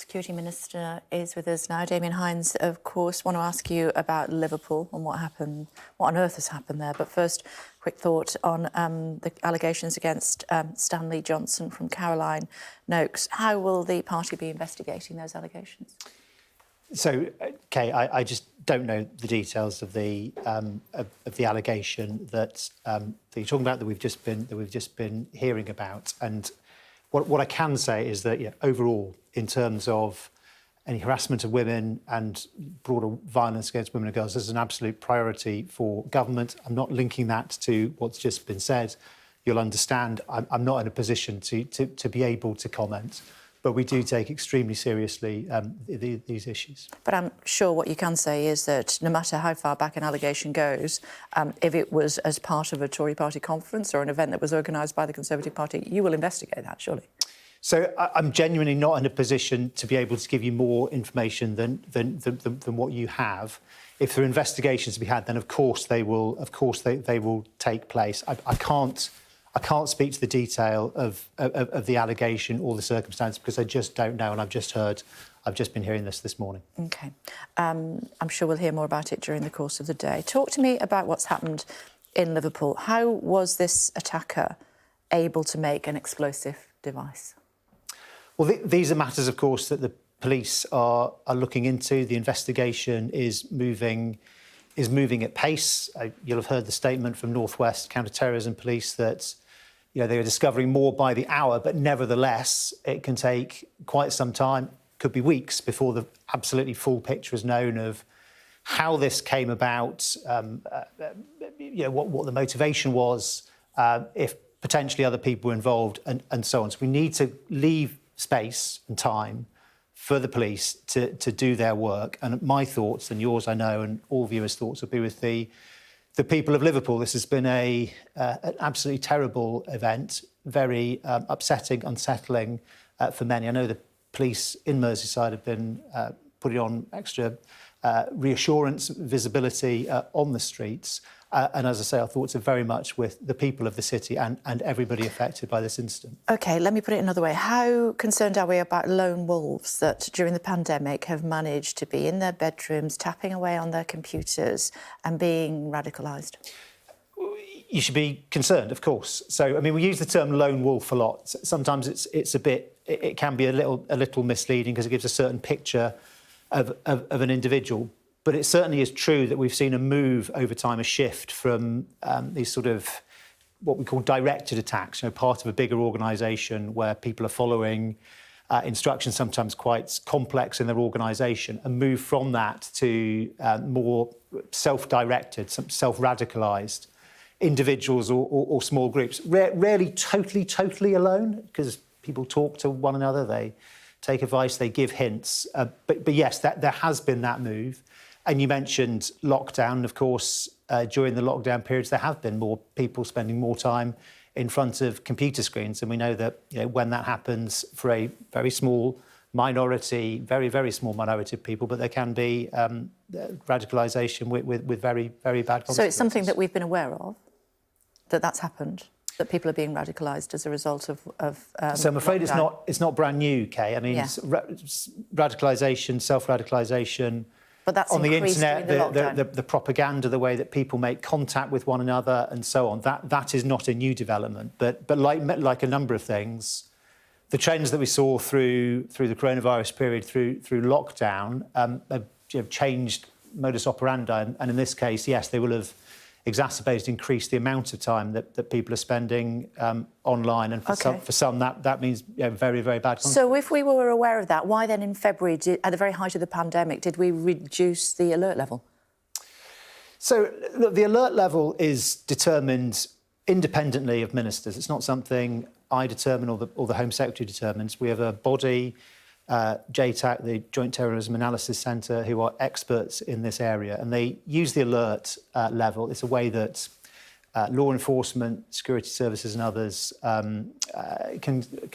Security Minister is with us now. Damien Hinds, of course, want to ask you about Liverpool and what happened, what on earth has happened there. But first, quick thought on the allegations against Stanley Johnson from Caroline Noakes. How will the party be investigating those allegations? So, Kay, I just don't know the details of the allegation that you're talking about, that we've just been hearing about. And what I can say is that, overall, in terms of any harassment of women and broader violence against women and girls, this is an absolute priority for government. I'm not linking that to what's just been said. You'll understand I'm not in a position to be able to comment. But we do take extremely seriously these issues. But I'm sure what you can say is that no matter how far back an allegation goes, if it was as part of a Tory Party conference or an event that was organised by the Conservative Party, you will investigate that, surely? So I'm genuinely not in a position to be able to give you more information than what you have. If there are investigations to be had, then of course they will take place. I can't speak to the detail of the allegation or the circumstance because I just don't know, and I've just been hearing this morning. OK. I'm sure we'll hear more about it during the course of the day. Talk to me about what's happened in Liverpool. How was this attacker able to make an explosive device? Well, these are matters, of course, that the police are looking into. The investigation is moving at pace. You'll have heard the statement from North West Counter-Terrorism Police that they are discovering more by the hour, but nevertheless, it can take quite some time, could be weeks, before the absolutely full picture is known of how this came about, what the motivation was, if potentially other people were involved, and so on. So we need to leave space and time for the police to do their work. And my thoughts, and yours I know, and all viewers' thoughts, will be with the people of Liverpool. This has been an absolutely terrible event, very upsetting, unsettling for many. I know the police in Merseyside have been putting on extra reassurance, visibility on the streets. And as I say, our thoughts are very much with the people of the city and everybody affected by this incident. OK, let me put it another way. How concerned are we about lone wolves that during the pandemic have managed to be in their bedrooms, tapping away on their computers and being radicalised? You should be concerned, of course. So, I mean, we use the term lone wolf a lot. Sometimes it can be a little misleading because it gives a certain picture of an individual. But it certainly is true that we've seen a move over time, a shift from these sort of what we call directed attacks, part of a bigger organisation where people are following instructions, sometimes quite complex in their organisation, and move from that to more self-directed, self-radicalised individuals or small groups. Rarely totally alone, because people talk to one another, they take advice, they give hints. But yes, there has been that move. And you mentioned lockdown. Of course, during the lockdown periods, there have been more people spending more time in front of computer screens. And we know that when that happens for a very small minority, very small minority of people, but there can be radicalisation with very bad consequences. So it's something that we've been aware of, that's happened, that people are being radicalised as a result of so I'm afraid lockdown. it's not brand new, Kay. I mean, radicalisation, self-radicalisation. But that's on the internet, the propaganda, the way that people make contact with one another, and so on. That is not a new development. But like a number of things, the trends that we saw through the coronavirus period, through lockdown, have changed modus operandi. And in this case, yes, they will have exacerbated, increased the amount of time that people are spending online, and for some that means very bad consequences. So if we were aware of that, why then in February, at the very height of the pandemic, did we reduce the alert level? So look, the alert level is determined independently of ministers. It's not something I determine or the Home Secretary determines. We have a body, JTAC, the Joint Terrorism Analysis Centre, who are experts in this area, and they use the alert level. It's a way that law enforcement, security services and others can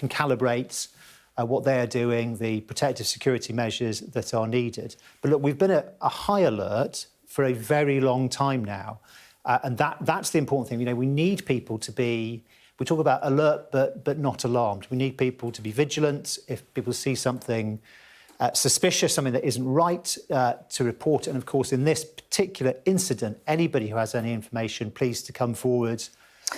calibrate what they are doing, the protective security measures that are needed. But look, we've been at a high alert for a very long time now, and that's the important thing. We need people to be We talk about alert but not alarmed. We need people to be vigilant. If people see something suspicious, something that isn't right, to report it. And of course, in this particular incident, anybody who has any information, please to come forward,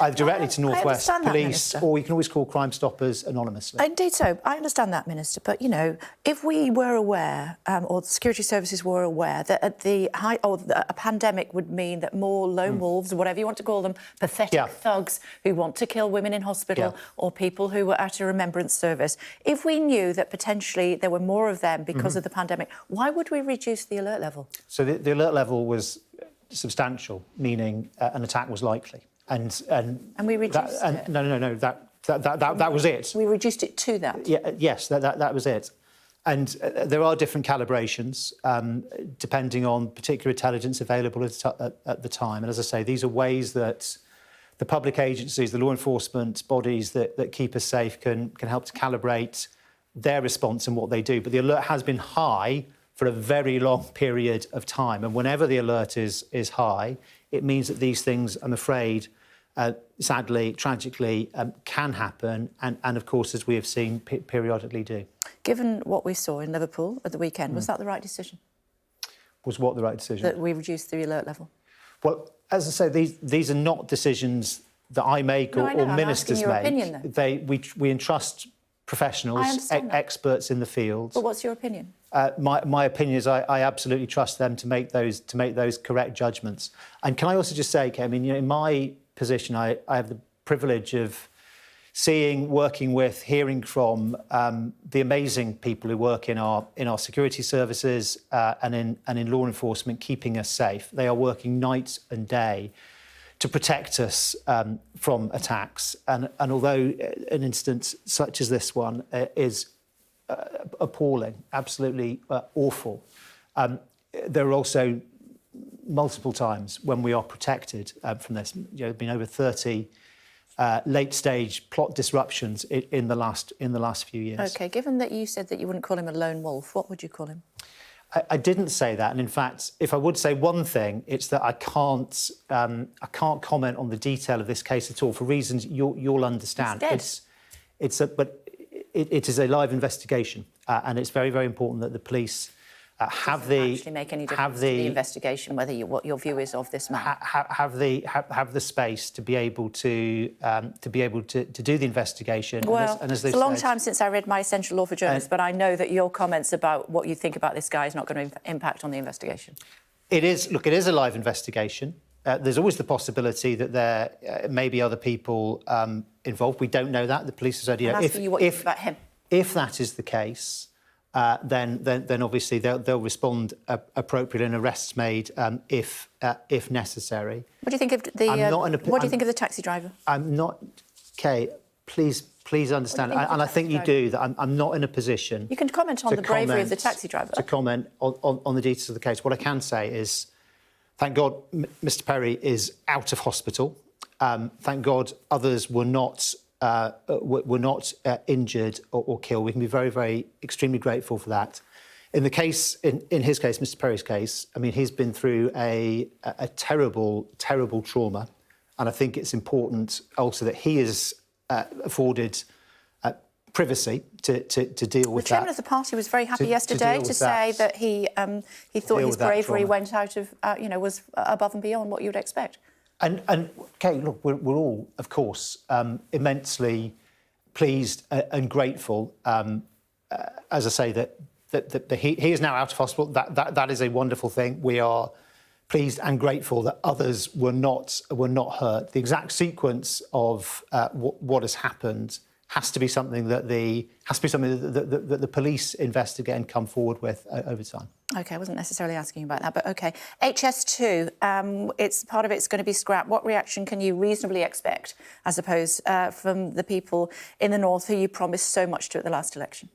either directly to North West Police, or you can always call Crime Stoppers anonymously. Indeed so. I understand that, Minister. But, you know, if we were aware, or the security services were aware, that at the height of a pandemic would mean that more lone wolves, or whatever you want to call them, pathetic thugs who want to kill women in hospital, or people who were at a remembrance service, if we knew that potentially there were more of them because of the pandemic, why would we reduce the alert level? So the alert level was substantial, meaning an attack was likely. And we reduced it? No, that was it. We reduced it to that? Yes, that was it. And there are different calibrations depending on particular intelligence available at the time. And as I say, these are ways that the public agencies, the law enforcement bodies that keep us safe can help to calibrate their response and what they do. But the alert has been high for a very long period of time. And whenever the alert is high, it means that these things, I'm afraid, sadly, tragically, can happen. And of course, as we have seen, periodically do. Given what we saw in Liverpool at the weekend, was that the right decision? Was what the right decision? That we reduced the alert level? Well, as I say, these are not decisions that I make or ministers make. Opinion, though. We entrust professionals, experts in the field. But what's your opinion? My opinion is I absolutely trust them to make those correct judgments. And can I also just say, Kay, I mean, you know, in my position, I have the privilege of seeing, working with, hearing from the amazing people who work in our security services and in law enforcement, keeping us safe. They are working night and day to protect us from attacks. And although an instance such as this one is appalling, absolutely awful, there are also multiple times when we are protected from this. You know, there have been over 30 late-stage plot disruptions in the last few years. OK, given that you said that you wouldn't call him a lone wolf, what would you call him? I didn't say that, and in fact, if I would say one thing, it's that I can't comment on the detail of this case at all for reasons you'll understand. It's dead. It is a live investigation, and it's very, very important that the police have the actually make any difference to the investigation, whether what your view is of this man. Have the space to be able to do the investigation. Well, and as it's a long time since I read my Essential Law for Journalists, but I know that your comments about what you think about this guy is not going to impact on the investigation. It is. Look, it is a live investigation. There's always the possibility that there may be other people involved. We don't know that. The police have said, you know, asking you what you think about him. If that is the case, then obviously they'll respond appropriately and arrests made if necessary. What do you think of what do you think of the taxi driver? I'm not. Kay, please understand, and I think you do, that I'm not in a position. You can comment on the bravery of the taxi driver. To comment on the details of the case. What I can say is, thank God Mr. Perry is out of hospital. Thank God others were not injured or killed. We can be very, very extremely grateful for that. In the case, in his case, Mr. Perry's case, I mean, he's been through a terrible, terrible trauma, and I think it's important also that he is afforded privacy to deal with that. The chairman of the party was very happy yesterday to say that he thought his bravery went out of, was above and beyond what you would expect. And Kate, look, we're all, of course, immensely pleased and grateful. As I say, that he is now out of hospital. That is a wonderful thing. We are pleased and grateful that others were not hurt. The exact sequence of what has happened has to be something that the police investigate and come forward with over time. OK, I wasn't necessarily asking about that, but OK. HS2, part of it's going to be scrapped. What reaction can you reasonably expect, I suppose, from the people in the north who you promised so much to at the last election?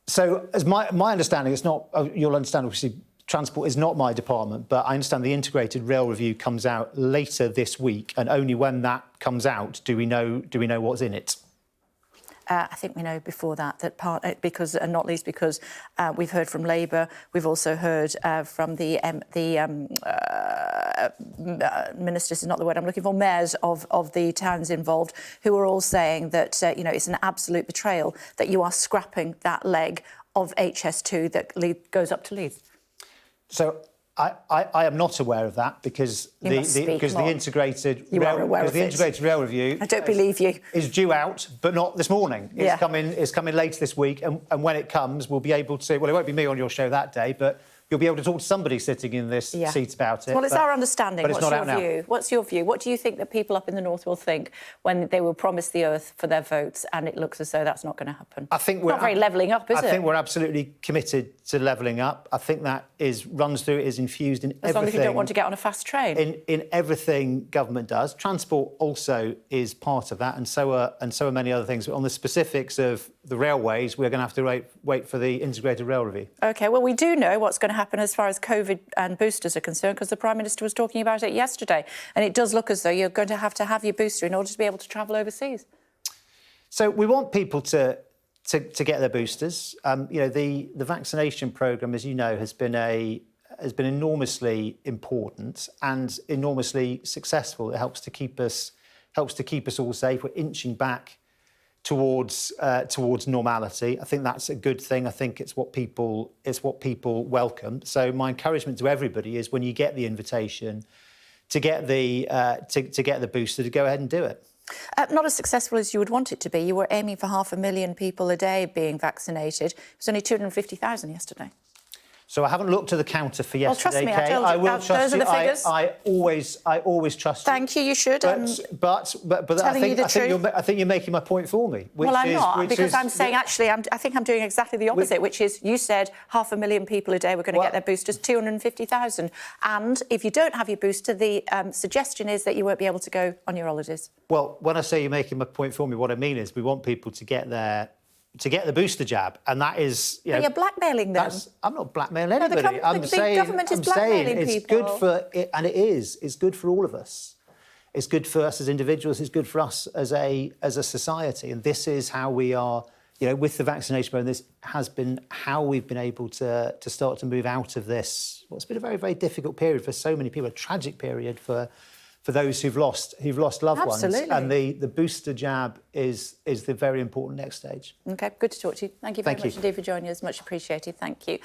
So, as my understanding, it's not. You'll understand, obviously, transport is not my department, but I understand the integrated rail review comes out later this week, and only when that comes out do we know what's in it. I think we know before that because, and not least because we've heard from Labour, we've also heard from the ministers, is not the word I'm looking for, mayors of the towns involved, who are all saying that it's an absolute betrayal that you are scrapping that leg of HS2 that goes up to Leeds? So I am not aware of that because the integrated rail review. I don't believe you. Is due out, but not this morning. It's coming later this week, and when it comes, we'll be able to. Well, it won't be me on your show that day, but you'll be able to talk to somebody sitting in this seat about it. Well, it's our understanding. But it's not out now. What's your view? What do you think that people up in the north will think when they will promise the earth for their votes and it looks as though that's not going to happen? I think we're not very levelling up, is it? I think we're absolutely committed to levelling up. I think that runs through, is infused in everything. As long as you don't want to get on a fast train. In everything government does. Transport also is part of that, and so are many other things. But on the specifics of the railways, we're going to have to wait for the integrated rail review. OK, well, we do know what's going to happen as far as COVID and boosters are concerned, because the Prime Minister was talking about it yesterday. And it does look as though you're going to have your booster in order to be able to travel overseas. So we want people to get their boosters. The vaccination programme, as you know, has been enormously important and enormously successful. It helps to keep us all safe. We're inching back towards normality. I think that's a good thing. I think it's what people welcome. So my encouragement to everybody is, when you get the invitation to get the booster, to go ahead and do it. Not as successful as you would want it to be. You were aiming for 500,000 people a day being vaccinated. It was only 250,000 yesterday. So I haven't looked at the counter for yesterday, well, trust me, Kate. I will trust those you. are the figures. I always trust you. Thank you. You should. But I think you're making my point for me. Well, I'm not, because I'm saying actually I think I'm doing exactly the opposite, which is, you said 500,000 people a day were going to get their boosters, 250,000, and if you don't have your booster, the suggestion is that you won't be able to go on your holidays. Well, when I say you're making my point for me, what I mean is we want people to get the booster jab, and that is... But you're blackmailing them. I'm not blackmailing anybody. The government is blackmailing people. It's good for... and it is. It's good for all of us. It's good for us as individuals. It's good for us as a society. And this is how we are... with the vaccination program, this has been how we've been able to start to move out of this. Well, it's been a very, very difficult period for so many people, a tragic period for those who've lost loved ones. And the booster jab is the very important next stage. OK, good to talk to you. Thank you very much indeed for joining us. Much appreciated. Thank you.